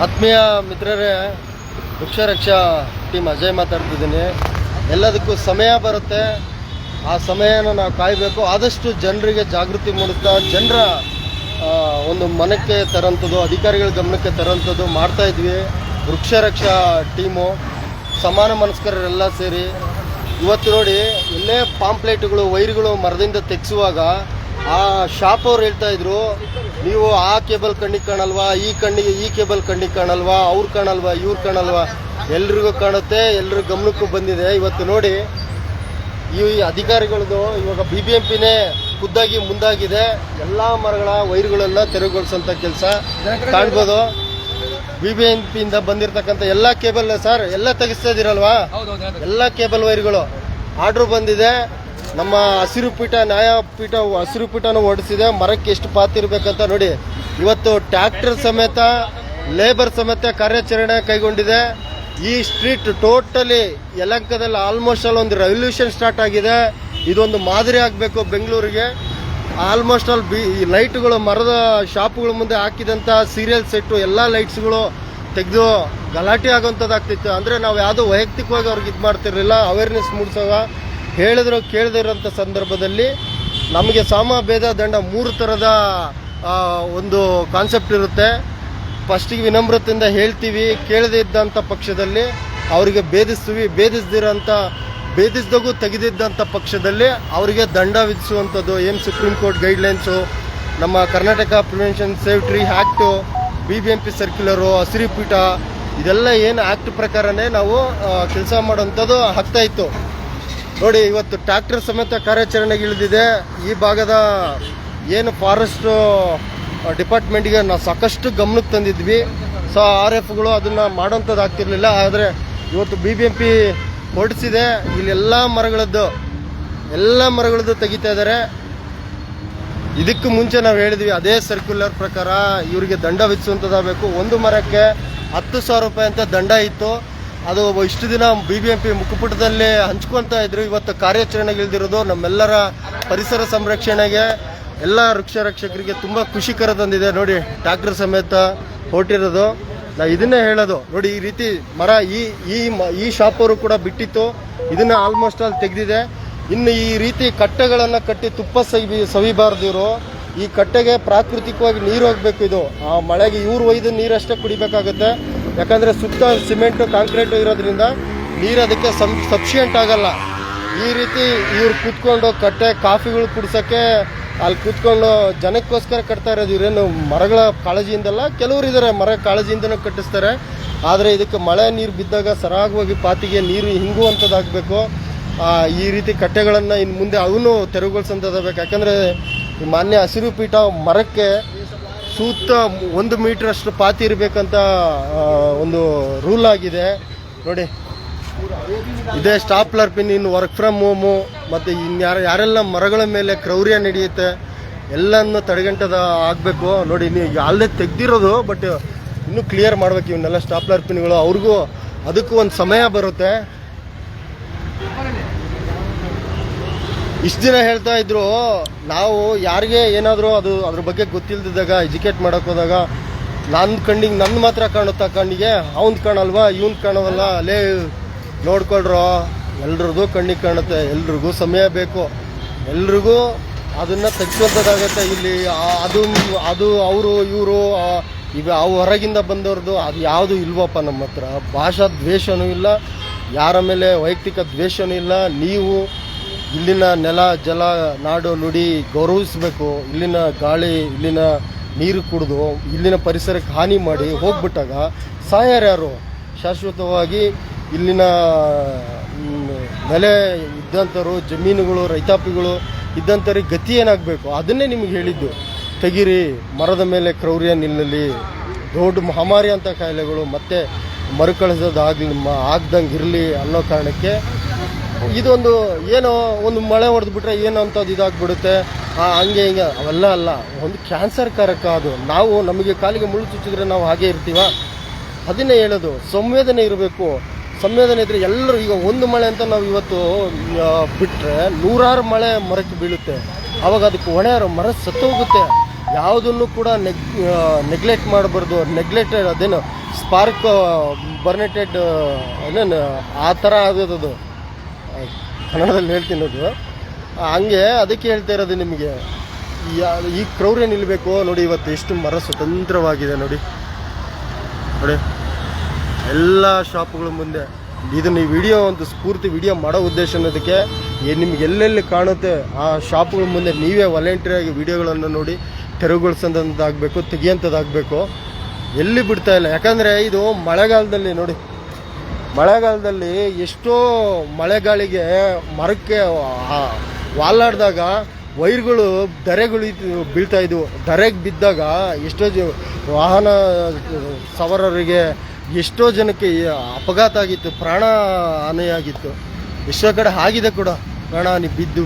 ಆತ್ಮೀಯ ಮಿತ್ರರೇ, ವೃಕ್ಷರಕ್ಷಾ ಟೀಮ್ ಅಜಯ್ ಮಾತಾಡ್ತಿದ್ದೀನಿ. ಎಲ್ಲದಕ್ಕೂ ಸಮಯ ಬರುತ್ತೆ, ಆ ಸಮಯನ ನಾವು ಕಾಯಬೇಕು. ಆದಷ್ಟು ಜನರಿಗೆ ಜಾಗೃತಿ ಮೂಡಿಸ್ತಾ ಜನರ ಒಂದು ಮನಕ್ಕೆ ತರೋಂಥದ್ದು, ಅಧಿಕಾರಿಗಳ ಗಮನಕ್ಕೆ ತರೋಂಥದ್ದು ಮಾಡ್ತಾಯಿದ್ವಿ. ವೃಕ್ಷರಕ್ಷಾ ಟೀಮು ಸಮಾನ ಮನಸ್ಕರೆಲ್ಲ ಸೇರಿ ಇವತ್ತು ನೋಡಿ, ಎಲ್ಲೇ ಪಾಂಪ್ಲೇಟ್ಗಳು ವೈರ್ಗಳು ಮರದಿಂದ ತೆಗೆಸುವಾಗ ಆ ಶಾಪ್ ಅವ್ರು ಹೇಳ್ತಾಯಿದ್ರು, ನೀವು ಆ ಕೇಬಲ್ ಕಣ್ಣಿಗೆ ಕಾಣಲ್ವಾ, ಈ ಕೇಬಲ್ ಕಣ್ಣಿಗೆ ಕಾಣಲ್ವಾ, ಅವ್ರು ಕಾಣಲ್ವಾ, ಇವ್ರು ಕಾಣಲ್ವಾ, ಎಲ್ರಿಗೂ ಕಾಣುತ್ತೆ, ಎಲ್ರ ಗಮನಕ್ಕೂ ಬಂದಿದೆ. ಇವತ್ತು ನೋಡಿ, ಈ ಅಧಿಕಾರಿಗಳದ್ದು ಇವಾಗ BBMPನೇ ಖುದ್ದಾಗಿ ಮುಂದಾಗಿದೆ. ಎಲ್ಲ ಮರಗಳ ವೈರ್ಗಳೆಲ್ಲ ತೆರವುಗೊಳಿಸೋಂಥ ಕೆಲಸ ಕಾಣ್ಬೋದು. BBMPಯಿಂದ ಬಂದಿರತಕ್ಕಂಥ ಎಲ್ಲ ಕೇಬಲ್ ಸರ್ ಎಲ್ಲ ತೆಗಿಸ್ತಾ ಇದ್ದೀರಲ್ವಾ, ಎಲ್ಲ ಕೇಬಲ್ ವೈರ್ಗಳು ಆರ್ಡ್ರ್ ಬಂದಿದೆ. ನಮ್ಮ ಹಸಿರು ಪೀಠ, ನ್ಯಾಯಪೀಠ ಹಸಿರು ಪೀಠನೂ ಹೊಡಿಸಿದೆ. ಮರಕ್ಕೆ ಎಷ್ಟು ಪಾತಿರ್ಬೇಕಂತ ನೋಡಿ. ಇವತ್ತು ಟ್ರ್ಯಾಕ್ಟರ್ ಸಮೇತ, ಲೇಬರ್ ಸಮೇತ ಕಾರ್ಯಾಚರಣೆ ಕೈಗೊಂಡಿದೆ. ಈ ಸ್ಟ್ರೀಟ್ ಟೋಟಲಿ ಯಲಹಂಕದಲ್ಲಿ ಆಲ್ಮೋಸ್ಟ್ ಆಲ್ ಒಂದು ರೆವಲ್ಯೂಷನ್ ಸ್ಟಾರ್ಟ್ ಆಗಿದೆ. ಇದೊಂದು ಮಾದರಿ ಆಗಬೇಕು ಬೆಂಗಳೂರಿಗೆ. ಆಲ್ಮೋಸ್ಟ್ ಆಲ್ ಲೈಟ್ಗಳು, ಮರದ ಶಾಪ್ಗಳ ಮುಂದೆ ಹಾಕಿದಂಥ ಸೀರಿಯಲ್ ಸೆಟ್ಟು ಎಲ್ಲ ಲೈಟ್ಸ್ಗಳು ತೆಗೆದು ಗಲಾಟೆ ಆಗೋಂಥದ್ದಾಗ್ತಿತ್ತು. ಅಂದರೆ ನಾವು ಯಾವುದೋ ವೈಯಕ್ತಿಕವಾಗಿ ಅವ್ರಿಗೆ ಇದು ಮಾಡ್ತಿರಲಿಲ್ಲ, ಅವೇರ್ನೆಸ್ ಮೂಡಿಸುವ ಹೇಳಿದ್ರು ಕೇಳದೇ ಇರೋಂಥ ಸಂದರ್ಭದಲ್ಲಿ ನಮಗೆ ಸಾಮ ಭೇದ ದಂಡ 3 ಥರದ ಒಂದು ಕಾನ್ಸೆಪ್ಟ್ ಇರುತ್ತೆ. ಫಸ್ಟಿಗೆ ವಿನಮ್ರತೆಯಿಂದ ಹೇಳ್ತೀವಿ, ಕೇಳದೇ ಇದ್ದಂಥ ಪಕ್ಷದಲ್ಲಿ ಅವರಿಗೆ ಬೇಧಿಸ್ತೀವಿ, ಬೇಧಿಸಿದಾಗೂ ತೆಗೆದಿದ್ದಂಥ ಪಕ್ಷದಲ್ಲಿ ಅವರಿಗೆ ದಂಡ ವಿಧಿಸುವಂಥದ್ದು. ಏನು ಸುಪ್ರೀಂ ಕೋರ್ಟ್ ಗೈಡ್ಲೈನ್ಸು, ನಮ್ಮ Karnataka prevention save tree act, BBMP circular, ಹಸಿರು ಪೀಠ, ಇದೆಲ್ಲ ಏನು ಆ್ಯಕ್ಟ್ ಪ್ರಕಾರನೇ ನಾವು ಕೆಲಸ ಮಾಡೋವಂಥದ್ದು ಆಗ್ತಾಯಿತ್ತು. ನೋಡಿ, ಇವತ್ತು ಟ್ರ್ಯಾಕ್ಟರ್ ಸಮೇತ ಕಾರ್ಯಾಚರಣೆಗೆ ಇಳಿದಿದೆ. ಈ ಭಾಗದ ಏನು ಫಾರೆಸ್ಟ್ ಡಿಪಾರ್ಟ್ಮೆಂಟ್ಗೆ ನಾವು ಸಾಕಷ್ಟು ಗಮನಕ್ಕೆ ತಂದಿದ್ವಿ. ಸೊ RFಗಳು ಅದನ್ನು ಮಾಡೋಂಥದ್ದು ಆಗ್ತಿರ್ಲಿಲ್ಲ. ಆದರೆ ಇವತ್ತು BBMP ಹೊರಡಿಸಿದೆ. ಇಲ್ಲಿ ಎಲ್ಲ ಮರಗಳದ್ದು ತೆಗಿತಾ ಇದ್ದಾರೆ. ಇದಕ್ಕೂ ಮುಂಚೆ ನಾವು ಹೇಳಿದ್ವಿ, ಅದೇ ಸರ್ಕ್ಯುಲರ್ ಪ್ರಕಾರ ಇವರಿಗೆ ದಂಡ ವಿಧಿಸುವಂಥದ್ದಾಗಬೇಕು. ಒಂದು ಮರಕ್ಕೆ 10,000 ರೂಪಾಯಿ ಅಂತ ದಂಡ ಇತ್ತು. ಅದು ಇಷ್ಟು ದಿನ BBMP ಮುಖಪುಟದಲ್ಲೇ ಹಂಚ್ಕೊತಾ ಇದ್ರು. ಇವತ್ತು ಕಾರ್ಯಾಚರಣೆಗೆ ಇಳಿದಿರೋದು ನಮ್ಮೆಲ್ಲರ ಪರಿಸರ ಸಂರಕ್ಷಣೆಗೆ, ಎಲ್ಲ ವೃಕ್ಷರಕ್ಷಕರಿಗೆ ತುಂಬ ಖುಷಿಕರ ತಂದಿದೆ. ನೋಡಿ, ಟ್ರ್ಯಾಕ್ಟರ್ ಸಮೇತ ಹೊರಟಿರೋದು. ನಾವು ಇದನ್ನೇ ಹೇಳೋದು, ನೋಡಿ, ಈ ರೀತಿ ಮರ ಈ ಶಾಪ್ ಅವರು ಕೂಡ ಬಿಟ್ಟಿತ್ತು, ಇದನ್ನ ಆಲ್ಮೋಸ್ಟ್ ಆಲ್ ತೆಗೆದಿದೆ. ಇನ್ನು ಈ ರೀತಿ ಕಟ್ಟೆಗಳನ್ನು ಕಟ್ಟಿ ತುಪ್ಪ ಸವಿಬಾರ್ದಿರೋ ಈ ಕಟ್ಟೆಗೆ ಪ್ರಾಕೃತಿಕವಾಗಿ ನೀರು ಹೋಗಬೇಕು. ಇದು ಆ ಮಳೆಗೆ ಇವ್ರು ಒಯ್ದು ನೀರಷ್ಟೇ ಕುಡಿಬೇಕಾಗುತ್ತೆ. ಯಾಕಂದರೆ ಸುತ್ತ ಸಿಮೆಂಟು ಕಾಂಕ್ರೀಟು ಇರೋದ್ರಿಂದ ನೀರು ಅದಕ್ಕೆ ಸಫಿಷಿಯೆಂಟ್ ಆಗಲ್ಲ. ಈ ರೀತಿ ಇವ್ರು ಕೂತ್ಕೊಂಡು ಕಟ್ಟೆ ಕಾಫಿಗಳು ಕುಡ್ಸೋಕ್ಕೆ ಅಲ್ಲಿ ಕೂತ್ಕೊಂಡು ಜನಕ್ಕೋಸ್ಕರ ಕಟ್ತಾ ಇರೋದು. ಇವರೇನು ಮರಗಳ ಕಾಳಜಿಯಿಂದಲ್ಲ, ಕೆಲವರು ಇದ್ದಾರೆ ಮರ ಕಾಳಜಿಯಿಂದನೂ ಕಟ್ಟಿಸ್ತಾರೆ. ಆದರೆ ಇದಕ್ಕೆ ಮಳೆ ನೀರು ಬಿದ್ದಾಗ ಸರಾಗವಾಗಿ ಪಾತಿಗೆ ನೀರು ಹಿಂಗುವಂಥದ್ದಾಗಬೇಕು. ಈ ರೀತಿ ಕಟ್ಟೆಗಳನ್ನು ಇನ್ನು ಮುಂದೆ ಅವನು ತೆರವುಗೊಳಿಸೋಂಥದ್ದಾಗಬೇಕು. ಯಾಕಂದರೆ ಈ ಮಾನ್ಯ ಹಸಿರು ಪೀಠ ಮರಕ್ಕೆ ಸುತ್ತ 1 ಮೀಟ್ರಷ್ಟು ಪಾತಿ ಇರಬೇಕಂತ ಒಂದು ರೂಲ್ ಆಗಿದೆ. ನೋಡಿ, ಇದೇ ಸ್ಟಾಪ್ಲರ್ ಪಿನ್, ಇನ್ನು ವರ್ಕ್ ಫ್ರಮ್ ಹೋಮು ಮತ್ತು ಯಾರೆಲ್ಲ ಮರಗಳ ಮೇಲೆ ಕ್ರೌರ್ಯ ನಡೆಯುತ್ತೆ ಎಲ್ಲನೂ ತಡೆಗಂಟದ ಆಗಬೇಕು. ನೋಡಿ, ನೀವು ಅಲ್ಲೇ ತೆಗ್ದಿರೋದು, ಬಟ್ ಇನ್ನೂ ಕ್ಲಿಯರ್ ಮಾಡಬೇಕು ಇವನ್ನೆಲ್ಲ ಸ್ಟಾಪ್ಲರ್ ಪಿನ್ಗಳು. ಅವ್ರಿಗೂ ಅದಕ್ಕೂ ಒಂದು ಸಮಯ ಬರುತ್ತೆ. ಇಷ್ಟು ದಿನ ಹೇಳ್ತಾ ಇದ್ರು, ನಾವು ಯಾರಿಗೆ ಏನಾದರೂ ಅದ್ರ ಬಗ್ಗೆ ಗೊತ್ತಿಲ್ದಿದ್ದಾಗ ಎಜುಕೇಟ್ ಮಾಡೋಕೆ ಹೋದಾಗ ನನ್ನ ಕಣ್ಣಿಗೆ ನನ್ನ ಮಾತ್ರ ಕಾಣುತ್ತಾ, ಕಣ್ಣಿಗೆ ಅವ್ನು ಕಾಣಲ್ವಾ, ಇವ್ನು ಕಾಣೋವಲ್ಲ, ಅಲ್ಲೇ ನೋಡ್ಕೊಳ್ರೋ, ಎಲ್ರಿಗೂ ಕಣ್ಣಿಗೆ ಕಾಣುತ್ತೆ. ಎಲ್ರಿಗೂ ಸಮಯ ಬೇಕು, ಎಲ್ರಿಗೂ ಅದನ್ನು ತೆಗ್ಸುವಂಥದ್ದಾಗತ್ತೆ. ಇಲ್ಲಿ ಅದು ಅವರು ಇವರು ಹೊರಗಿಂದ ಬಂದವ್ರದ್ದು ಅದು ಯಾವುದು ಇಲ್ವಪ್ಪ ನಮ್ಮ ಹತ್ರ. ಭಾಷಾ ದ್ವೇಷನೂ ಇಲ್ಲ, ಯಾರ ಮೇಲೆ ವೈಯಕ್ತಿಕ ದ್ವೇಷನೂ ಇಲ್ಲ. ನೀವು ಇಲ್ಲಿನ ನೆಲ, ಜಲ, ನಾಡು, ನುಡಿ ಗೌರವಿಸಬೇಕು. ಇಲ್ಲಿನ ಗಾಳಿ, ಇಲ್ಲಿನ ನೀರು ಕುಡಿದು ಇಲ್ಲಿನ ಪರಿಸರಕ್ಕೆ ಹಾನಿ ಮಾಡಿ ಹೋಗ್ಬಿಟ್ಟಾಗ ಸಾಯರ್ಯಾರು? ಶಾಶ್ವತವಾಗಿ ಇಲ್ಲಿನ ನೆಲೆ ಇದ್ದಂಥವ್ರು, ಜಮೀನುಗಳು, ರೈತಾಪಿಗಳು ಇದ್ದಂಥವ್ರಿಗೆ ಗತಿ ಏನಾಗಬೇಕು ಅದನ್ನೇ ನಿಮಗೆ ಹೇಳಿದ್ದು. ತೆಗೀರಿ, ಮರದ ಮೇಲೆ ಕ್ರೌರ್ಯ ನಿಲ್ಲಲಿ, ದೊಡ್ಡ ಮಹಾಮಾರಿ ಅಂತ ಕಾಯಿಲೆಗಳು ಮತ್ತೆ ಆಗ್ದಂಗೆ ಇರಲಿ ಅನ್ನೋ ಕಾರಣಕ್ಕೆ ಇದೊಂದು ಏನೋ ಒಂದು ಮಳೆ ಹೊಡೆದ್ಬಿಟ್ರೆ ಏನೋ ಅಂಥದ್ದು ಇದಾಗ್ಬಿಡುತ್ತೆ, ಹಂಗೆ ಹಿಂಗೆ ಅವೆಲ್ಲ ಅಲ್ಲ. ಒಂದು ಕ್ಯಾನ್ಸರ್ ಕಾರಕ ಅದು. ನಮಗೆ ಕಾಲಿಗೆ ಮುಳ್ಳು ಚುಚ್ಚಿದ್ರೆ ನಾವು ಹಾಗೆ ಇರ್ತೀವ? ಅದನ್ನೇ ಹೇಳೋದು, ಸಂವೇದನೆ ಇರಬೇಕು. ಸಂವೇದನೆ ಇದ್ದರೆ ಎಲ್ಲರೂ, ಈಗ ಒಂದು ಮಳೆ ಅಂತ ನಾವು ಇವತ್ತು ಬಿಟ್ಟರೆ 100 ಮಳೆ ಮರಕ್ಕೆ ಬೀಳುತ್ತೆ. ಆವಾಗ ಅದಕ್ಕೆ ಹೊಣೆ ಮರ ಸತ್ತೋಗುತ್ತೆ. ಯಾವುದನ್ನು ಕೂಡ ನೆಗ್ಲೆಕ್ಟ್ ಮಾಡಬಾರ್ದು. ನೆಗ್ಲೆಕ್ಟೆಡ್ ಅದೇನು ಸ್ಪಾರ್ಕ್ ಬರ್ನೆಟೆಡ್ ಏನೇನು ಆ ಥರ ಆಗೋದು ಕನ್ನಡದಲ್ಲಿ ಹೇಳ್ತೀನಿ ಅದು. ಹಂಗೆ ಅದಕ್ಕೆ ಹೇಳ್ತಾ ಇರೋದು ನಿಮಗೆ. ಈ ಕ್ರೌರ್ಯ ನಿಲ್ಲಬೇಕು ನೋಡಿ. ಇವತ್ತು ಎಷ್ಟು ಮರ ಸ್ವತಂತ್ರವಾಗಿದೆ ನೋಡಿ ಎಲ್ಲ ಶಾಪ್ಗಳ ಮುಂದೆ. ಇದನ್ನು ಈ ವಿಡಿಯೋ ಒಂದು ಸ್ಫೂರ್ತಿ ವಿಡಿಯೋ ಮಾಡೋ ಉದ್ದೇಶ ಅನ್ನೋದಕ್ಕೆ ನಿಮ್ಗೆ ಎಲ್ಲೆಲ್ಲಿ ಕಾಣುತ್ತೆ ಆ ಶಾಪ್ಗಳ ಮುಂದೆ ನೀವೇ ವಾಲಂಟಿಯರಾಗಿ ವಿಡಿಯೋಗಳನ್ನು ನೋಡಿ ತೆರವುಗೊಳಿಸೋದಾಗಬೇಕು, ತೆಗಿಯೋಂಥದ್ದಾಗಬೇಕು. ಎಲ್ಲಿ ಬಿಡ್ತಾ ಇಲ್ಲ. ಯಾಕಂದರೆ ಇದು ಮಳೆಗಾಲದಲ್ಲಿ ನೋಡಿ, ಮಳೆಗಾಲದಲ್ಲಿ ಎಷ್ಟೋ ಮಳೆಗಾಳಿಗೆ ಮರಕ್ಕೆ ವಾಲಾಡಿದಾಗ ವೈರ್ಗಳು ಧರೆಗಳು ಬೀಳ್ತಾ ಇದ್ವು. ಧರೆಗೆ ಬಿದ್ದಾಗ ಎಷ್ಟೋ ವಾಹನ ಸವಾರರಿಗೆ ಎಷ್ಟೋ ಜನಕ್ಕೆ ಅಪಘಾತ ಆಗಿತ್ತು, ಪ್ರಾಣ ಹಾನಿಯಾಗಿತ್ತು. ಎಷ್ಟೋ ಕಡೆ ಆಗಿದೆ ಕೂಡ, ಪ್ರಾಣ ಹಾನಿ ಬಿದ್ದು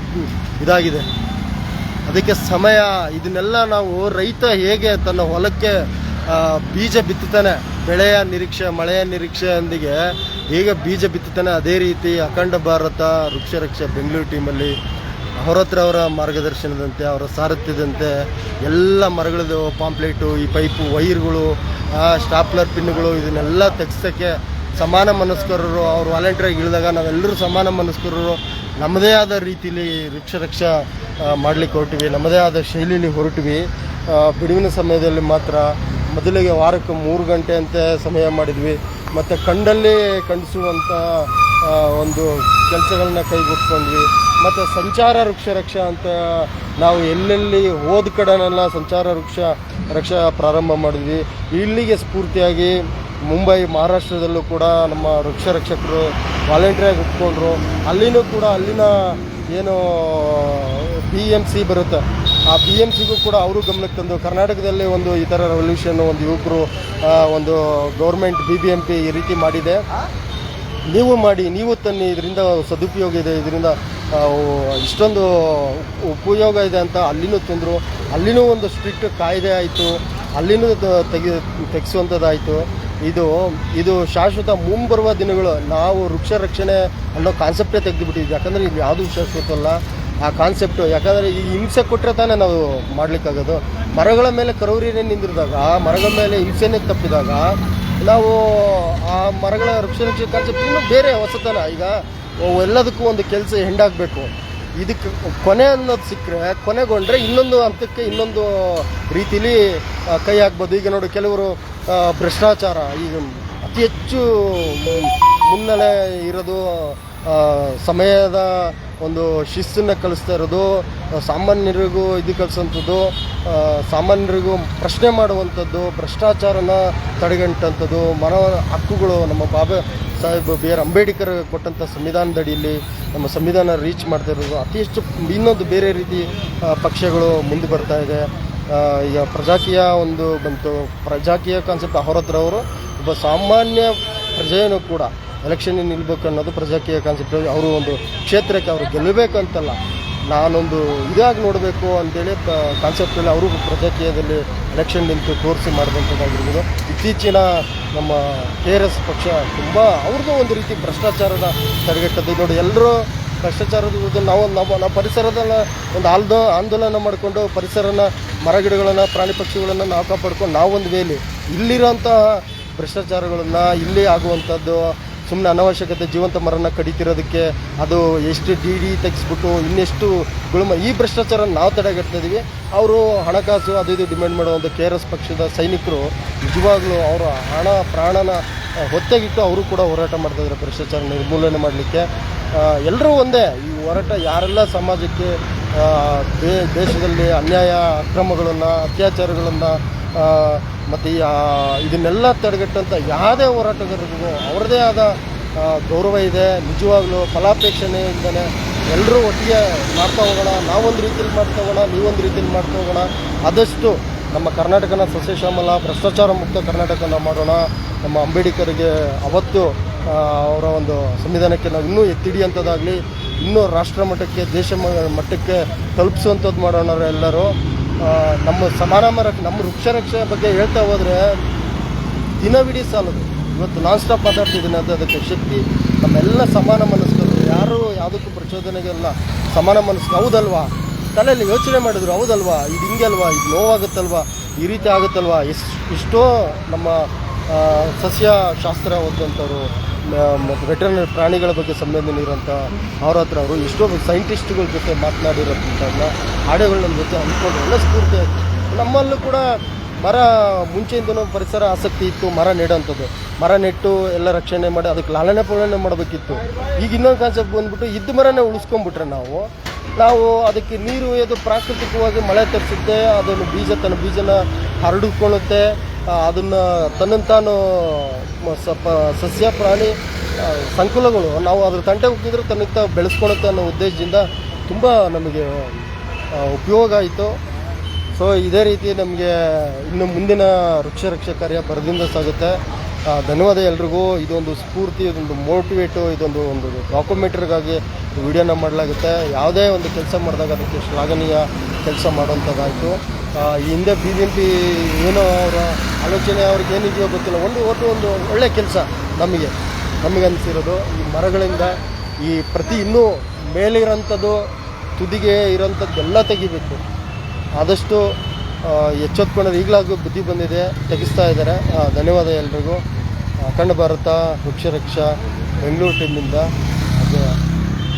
ಇದಾಗಿದೆ. ಅದಕ್ಕೆ ಸಮಯ ಇದನ್ನೆಲ್ಲ ನಾವು ರೈತ ಹೇಗೆ ತನ್ನ ಹೊಲಕ್ಕೆ ಬೀಜ ಬಿತ್ತುತ್ತಾನೆ, ಬೆಳೆಯ ನಿರೀಕ್ಷೆ ಮಳೆಯ ನಿರೀಕ್ಷೆಯೊಂದಿಗೆ ಹೇಗೆ ಬೀಜ ಬಿತ್ತುತ್ತಾನೆ, ಅದೇ ರೀತಿ ಅಖಂಡ ಭಾರತ ವೃಕ್ಷ ರಕ್ಷೆ ಬೆಂಗಳೂರು ಟೀಮಲ್ಲಿ ಅವರ ಮಾರ್ಗದರ್ಶನದಂತೆ ಅವರ ಸಾರಥ್ಯದಂತೆ ಎಲ್ಲ ಮರಗಳದ್ದು ಪಾಂಪ್ಲೇಟು, ಈ ಪೈಪು, ವೈರ್ಗಳು, ಸ್ಟಾಪ್ಲರ್ ಪಿನ್ಗಳು ಇದನ್ನೆಲ್ಲ ತೆಗ್ಸೋಕ್ಕೆ ಸಮಾನ ಮನಸ್ಕರರು ಅವ್ರು ವಾಲಂಟಿಯರಾಗಿ ಇಳಿದಾಗ ನಾವೆಲ್ಲರೂ ಸಮಾನ ಮನಸ್ಕರರು ನಮ್ಮದೇ ಆದ ರೀತಿಯಲ್ಲಿ ವೃಕ್ಷ ರಕ್ಷಾ ಮಾಡಲಿಕ್ಕೆ ಹೊರಟಿವಿ. ನಮ್ಮದೇ ಆದ ಶೈಲಿಯಲ್ಲಿ ಹೊರಟಿವಿ. ಬಿಡುವಿನ ಸಮಯದಲ್ಲಿ ಮಾತ್ರ ಮೊದಲಿಗೆ ವಾರಕ್ಕೆ 3 ಗಂಟೆ ಅಂತ ಸಮಯ ಮಾಡಿದ್ವಿ. ಮತ್ತು ಕಂಡಲ್ಲಿ ಕಂಡಿಸುವಂಥ ಒಂದು ಕೆಲಸಗಳನ್ನ ಕೈಗೊಟ್ಕೊಂಡ್ವಿ. ಮತ್ತು ಸಂಚಾರ ವೃಕ್ಷ ರಕ್ಷಾ ಅಂತ ನಾವು ಎಲ್ಲೆಲ್ಲಿ ಹೋದ ಕಡೆನೆಲ್ಲ ಸಂಚಾರ ವೃಕ್ಷ ರಕ್ಷಾ ಪ್ರಾರಂಭ ಮಾಡಿದ್ವಿ. ಇಲ್ಲಿಗೆ ಸ್ಫೂರ್ತಿಯಾಗಿ ಮುಂಬೈ ಮಹಾರಾಷ್ಟ್ರದಲ್ಲೂ ಕೂಡ ನಮ್ಮ ವೃಕ್ಷ ರಕ್ಷಕರು ವಾಲಂಟಿಯರಾಗಿ ಉಟ್ಕೊಂಡ್ರು. ಅಲ್ಲಿನೂ ಕೂಡ ಅಲ್ಲಿನ ಏನು BMC ಬರುತ್ತೆ, ಆ BMCಗೂ ಕೂಡ ಅವರು ಗಮನಕ್ಕೆ ತಂದು ಕರ್ನಾಟಕದಲ್ಲಿ ಒಂದು ಈ ಥರ ರೆವಲ್ಯೂಷನ್ ಒಂದು ಯುವಕರು ಒಂದು ಗೌರ್ಮೆಂಟ್ BBMP ಈ ರೀತಿ ಮಾಡಿದೆ, ನೀವು ಮಾಡಿ, ನೀವು ತನ್ನಿ, ಇದರಿಂದ ಸದುಪಯೋಗ ಇದೆ, ಇದರಿಂದ ಇಷ್ಟೊಂದು ಉಪಯೋಗ ಇದೆ ಅಂತ ಅಲ್ಲಿನೂ ತಂದರು. ಅಲ್ಲಿನೂ ಒಂದು ಸ್ಟ್ರಿಕ್ಟ್ ಕಾಯ್ದೆ ಆಯಿತು, ಅಲ್ಲಿನೂ ತೆಗೆಸುವಂಥದ್ದಾಯಿತು. ಇದು ಶಾಶ್ವತ ಮುಂಬರುವ ದಿನಗಳು ನಾವು ವೃಕ್ಷ ರಕ್ಷಣೆ ಅನ್ನೋ ಕಾನ್ಸೆಪ್ಟೇ ತೆಗೆದುಬಿಟ್ಟಿದ್ವಿ. ಯಾಕಂದರೆ ಇದು ಯಾವುದೂ ಶಾಶ್ವತ ಅಲ್ಲ ಆ ಕಾನ್ಸೆಪ್ಟು. ಯಾಕಂದರೆ ಈ ಹಿಂಸೆ ಕೊಟ್ಟರೆ ತಾನೇ ನಾವು ಮಾಡಲಿಕ್ಕಾಗೋದು. ಮರಗಳ ಮೇಲೆ ಕ್ರೌರ್ಯನೇ ನಿಂದಿರಿದಾಗ, ಆ ಮರಗಳ ಮೇಲೆ ಹಿಂಸೆನೇ ತಪ್ಪಿದಾಗ ನಾವು ಆ ಮರಗಳ ವೃಕ್ಷ ರಕ್ಷೆ ಕಾನ್ಸೆಪ್ಟ್ ಇನ್ನೂ ಬೇರೆ ಹೊಸತನ. ಈಗ ಎಲ್ಲದಕ್ಕೂ ಒಂದು ಕೆಲಸ ಹೆಂಡಾಗಬೇಕು. ಇದಕ್ಕೆ ಕೊನೆ ಅನ್ನೋದು ಸಿಕ್ಕರೆ, ಕೊನೆಗೊಂಡ್ರೆ ಇನ್ನೊಂದು ಹಂತಕ್ಕೆ ಇನ್ನೊಂದು ರೀತಿಲಿ ಕೈ ಹಾಕ್ಬೋದು. ಈಗ ನೋಡಿ, ಕೆಲವರು ಭ್ರಷ್ಟಾಚಾರ ಈಗ ಅತಿ ಹೆಚ್ಚು ಮುನ್ನೆಲೆ ಇರೋದು, ಸಮಯದ ಒಂದು ಶಿಸ್ತನ್ನು ಕಲಿಸ್ತಾ ಇರೋದು, ಸಾಮಾನ್ಯರಿಗೂ ಇದು ಕಲಿಸೋಂಥದ್ದು, ಸಾಮಾನ್ಯರಿಗೂ ಪ್ರಶ್ನೆ ಮಾಡುವಂಥದ್ದು, ಭ್ರಷ್ಟಾಚಾರನ ತಡೆಗಂಟಂಥದ್ದು, ಮಾನವ ಹಕ್ಕುಗಳು ನಮ್ಮ ಬಾಬಾ ಸಾಹೇಬ್ B.R. ಅಂಬೇಡ್ಕರ್ ಕೊಟ್ಟಂಥ ಸಂವಿಧಾನದಡಿಯಲ್ಲಿ ನಮ್ಮ ಸಂವಿಧಾನ ರೀಚ್ ಮಾಡ್ತಾ ಇರೋದು. ಅತಿ ಹೆಚ್ಚು ಇನ್ನೊಂದು ಬೇರೆ ರೀತಿ ಪಕ್ಷಗಳು ಮುಂದೆ ಬರ್ತಾ ಇದೆ. ಈಗ ಪ್ರಜಾಕೀಯ ಒಂದು ಬಂತು, ಪ್ರಜಾಕೀಯ ಕಾನ್ಸೆಪ್ಟ್ ಅವರು ಒಬ್ಬ ಸಾಮಾನ್ಯ ಪ್ರಜೆಯೂ ಕೂಡ ಎಲೆಕ್ಷನ್ಗೆ ನಿಲ್ಬೇಕು ಅನ್ನೋದು ಪ್ರಜಾಕೀಯ ಕಾನ್ಸೆಪ್ಟ್. ಅವರು ಒಂದು ಕ್ಷೇತ್ರಕ್ಕೆ ಅವರು ಗೆಲ್ಲಬೇಕಂತಲ್ಲ, ನಾನೊಂದು ಇದಾಗಿ ನೋಡಬೇಕು ಅಂತೇಳಿ ಕಾನ್ಸೆಪ್ಟಲ್ಲಿ ಅವರು ಪ್ರಜಾಕೀಯದಲ್ಲಿ ಎಲೆಕ್ಷನ್ ನಿಂತು ತೋರಿಸಿ ಮಾಡಿದಂಥದ್ದಾಗಿರ್ಬೋದು. ಇತ್ತೀಚಿನ ನಮ್ಮ KRS ಪಕ್ಷ ತುಂಬ ಅವ್ರದ್ದು ಒಂದು ರೀತಿ ಭ್ರಷ್ಟಾಚಾರದ ತಡೆಗಟ್ಟದ್ದು ನೋಡಿ. ಎಲ್ಲರೂ ಭ್ರಷ್ಟಾಚಾರದ ವಿರುದ್ಧ ನಾವು ಪರಿಸರದ ಒಂದು ಆಂದೋಲನ ಮಾಡಿಕೊಂಡು ಪರಿಸರನ, ಮರಗಿಡಗಳನ್ನು, ಪ್ರಾಣಿ ಪಕ್ಷಿಗಳನ್ನು ನಾವು ಕಾಪಾಡ್ಕೊಂಡು ನಾವೊಂದು ವೇಲಿ ಇಲ್ಲಿರೋಂತಹ ಭ್ರಷ್ಟಾಚಾರಗಳನ್ನು, ಇಲ್ಲಿ ಆಗುವಂಥದ್ದು ಸುಮ್ಮನೆ ಅನವಶ್ಯಕತೆ ಜೀವಂತ ಮರನ ಕಡಿತಿರೋದಕ್ಕೆ ಅದು ಎಷ್ಟು DD ತೆಗೆಸ್ಬಿಟ್ಟು ಇನ್ನೆಷ್ಟು ಈ ಭ್ರಷ್ಟಾಚಾರ ನಾವು ತಡೆಗಟ್ತಿದ್ದೀವಿ. ಅವರು ಹಣಕಾಸು ಅದು ಇದು ಡಿಮ್ಯಾಂಡ್ ಮಾಡುವಂಥ KRS ಪಕ್ಷದ ಸೈನಿಕರು ನಿಜವಾಗ್ಲೂ ಅವರ ಹಣ ಪ್ರಾಣನ ಹೊತ್ತೆಗಿಟ್ಟು ಅವರು ಕೂಡ ಹೋರಾಟ ಮಾಡ್ತಾಯಿದ್ದಾರೆ ಭ್ರಷ್ಟಾಚಾರ ನಿರ್ಮೂಲನೆ ಮಾಡಲಿಕ್ಕೆ. ಎಲ್ಲರೂ ಒಂದೇ. ಈ ಹೋರಾಟ ಯಾರೆಲ್ಲ ಸಮಾಜಕ್ಕೆ ದೇಶದಲ್ಲಿ ಅನ್ಯಾಯ, ಅಕ್ರಮಗಳನ್ನು, ಅತ್ಯಾಚಾರಗಳನ್ನು ಮತ್ತು ಇದನ್ನೆಲ್ಲ ತಡೆಗಟ್ಟಂಥ ಯಾವುದೇ ಹೋರಾಟಗಾರರಿಗೂ ಅವರದೇ ಆದ ಗೌರವ ಇದೆ. ನಿಜವಾಗ್ಲೂ ಫಲಾಪೇಕ್ಷಣೆಯಿಂದಲೇ ಎಲ್ಲರೂ ಒಟ್ಟಿಗೆ ಮಾಡ್ತಾ ಹೋಗೋಣ. ನಾವೊಂದು ರೀತಿಯಲ್ಲಿ ಮಾಡ್ತಾ ಹೋಗೋಣ, ನೀವೊಂದು ರೀತಿಯಲ್ಲಿ ಮಾಡ್ತಾ ಹೋಗೋಣ. ಆದಷ್ಟು ನಮ್ಮ ಕರ್ನಾಟಕನ ಸಸ್ಯಶ್ಯಾಮಲ ಭ್ರಷ್ಟಾಚಾರ ಮುಕ್ತ ಕರ್ನಾಟಕನ ಮಾಡೋಣ. ನಮ್ಮ ಅಂಬೇಡ್ಕರ್ಗೆ ಅವತ್ತು ಅವರ ಒಂದು ಸಂವಿಧಾನಕ್ಕೆ ನಾವು ಇನ್ನೂ ಎತ್ತಿಡಿಯುವಂಥದ್ದಾಗಲಿ, ಇನ್ನೂ ರಾಷ್ಟ್ರ ಮಟ್ಟಕ್ಕೆ, ದೇಶ ಮಟ್ಟಕ್ಕೆ ತಲುಪಿಸುವಂಥದ್ದು ಮಾಡೋಣ ಎಲ್ಲರೂ. ನಮ್ಮ ಸಮಾನ ನಮ್ಮ ವೃಕ್ಷ ರಕ್ಷೆ ಬಗ್ಗೆ ಹೇಳ್ತಾ ಹೋದರೆ ದಿನವಿಡೀ ಸಾಲದು. ಇವತ್ತು ನಾನ್ ಸ್ಟಾಪ್ ಮಾತಾಡ್ತಿದ್ದೀನಿ ಅಂತ ಅದಕ್ಕೆ ಶಕ್ತಿ ನಮ್ಮೆಲ್ಲ ಸಮಾನ ಮನಸ್ಕರು. ಯಾರು ಯಾವುದಕ್ಕೂ ಪ್ರಚೋದನೆಗೆಲ್ಲ ಸಮಾನ ಮನಸ್ಸು. ಹೌದಲ್ವಾ? ತಲೆಯಲ್ಲಿ ಯೋಚನೆ ಮಾಡಿದ್ರು, ಹೌದಲ್ವಾ ಇದು ಹಿಂಗೆ ಅಲ್ವಾ, ಇದು ನೋವಾಗುತ್ತಲ್ವಾ, ಈ ರೀತಿ ಆಗುತ್ತಲ್ವಾ. ಎಷ್ಟೋ ನಮ್ಮ ಸಸ್ಯಶಾಸ್ತ್ರ ಓದಂಥವ್ರು ಮತ್ತು ವೆಟರ್ನರಿ ಪ್ರಾಣಿಗಳ ಬಗ್ಗೆ ಸಂವೇದನೆ ಇರೋಂಥ ಅವ್ರ ಹತ್ರ ಅವರು ಎಷ್ಟೋ ಸೈಂಟಿಸ್ಟ್ಗಳ ಜೊತೆ ಮಾತನಾಡಿರೋಂಥದ್ದನ್ನ ಹಾಡುಗಳು ನಮ್ಮ ಜೊತೆ ಅಂದ್ಕೊಂಡು ಎಲ್ಲ ಸ್ಫೂರ್ತಿ ಆಯಿತು. ನಮ್ಮಲ್ಲೂ ಕೂಡ ಮರ ಮುಂಚೆಯಿಂದನೂ ಪರಿಸರ ಆಸಕ್ತಿ ಇತ್ತು, ಮರ ನೆಡೋಂಥದ್ದು, ಮರ ನೆಟ್ಟು ಎಲ್ಲ ರಕ್ಷಣೆ ಮಾಡಿ ಅದಕ್ಕೆ ಲಾಲನೆ ಪಾಲನೆ ಮಾಡಬೇಕಿತ್ತು. ಈಗ ಇನ್ನೊಂದು ಕಾನ್ಸೆಪ್ಟ್ ಬಂದುಬಿಟ್ಟು ಇದ್ದ ಮರನೇ ಉಳಿಸ್ಕೊಂಡ್ಬಿಟ್ರೆ ನಾವು ಅದಕ್ಕೆ ನೀರು ಇದು ಪ್ರಾಕೃತಿಕವಾಗಿ ಮಳೆ ತರಿಸುತ್ತೆ, ಅದನ್ನು ತನ್ನ ಬೀಜನ ಹರಡಿಕೊಳ್ಳುತ್ತೆ, ಅದನ್ನು ತನ್ನನ್ನು ತಾನು ಸಸ್ಯ ಪ್ರಾಣಿ ಸಂಕುಲಗಳು ನಾವು ಅದ್ರ ತಂಟೆ ಹೋಗಿದ್ರೆ ತನ್ನಕ್ಕೆ ತಾವು ಬೆಳೆಸ್ಕೊಳುತ್ತೆ ಅನ್ನೋ ಉದ್ದೇಶದಿಂದ ತುಂಬ ನಮಗೆ ಉಪಯೋಗ ಆಯಿತು. ಸೊ ಇದೇ ರೀತಿ ನಮಗೆ ಇನ್ನು ಮುಂದಿನ ವೃಕ್ಷ ರಕ್ಷಾ ಕಾರ್ಯ ಭರದಿಂದ ಸಾಗುತ್ತೆ. ಧನ್ಯವಾದ ಎಲ್ರಿಗೂ. ಇದೊಂದು ಸ್ಫೂರ್ತಿ, ಇದೊಂದು ಮೋಟಿವೇಟು, ಒಂದು ಡಾಕ್ಯುಮೆಂಟ್ರಿಗಾಗಿ ವಿಡಿಯೋನ ಮಾಡಲಾಗುತ್ತೆ. ಯಾವುದೇ ಒಂದು ಕೆಲಸ ಮಾಡಿದಾಗ ಅದಕ್ಕೆ ಶ್ಲಾಘನೀಯ ಕೆಲಸ ಮಾಡೋಂಥದ್ದಾಯಿತು. ಈ ಹಿಂದೆ BBMP ಏನೋ ಅವರ ಆಲೋಚನೆ ಅವ್ರಿಗೆ ಏನಿದೆಯೋ ಗೊತ್ತಿಲ್ಲ, ಒಂದು ಒಳ್ಳೆ ಕೆಲಸ ನಮಗೆ ಅನಿಸಿರೋದು. ಈ ಮರಗಳಿಂದ ಈ ಇನ್ನೂ ಮೇಲಿರೋಂಥದ್ದು ತುದಿಗೆ ಇರೋಂಥದ್ದು ಎಲ್ಲ ತೆಗಿಬೇಕು. ಆದಷ್ಟು ಎಚ್ಚೆತ್ಕೊಂಡ್ರೆ ಈಗಲಾಗೂ ಬುದ್ಧಿ ಬಂದಿದೆ, ತೆಗಿಸ್ತಾ ಇದ್ದಾರೆ. ಧನ್ಯವಾದ ಎಲ್ರಿಗೂ. ಅಖಂಡ ಭಾರತ ವೃಕ್ಷ ರಕ್ಷಾ ಬೆಂಗಳೂರು ಟೀಮಿಂದ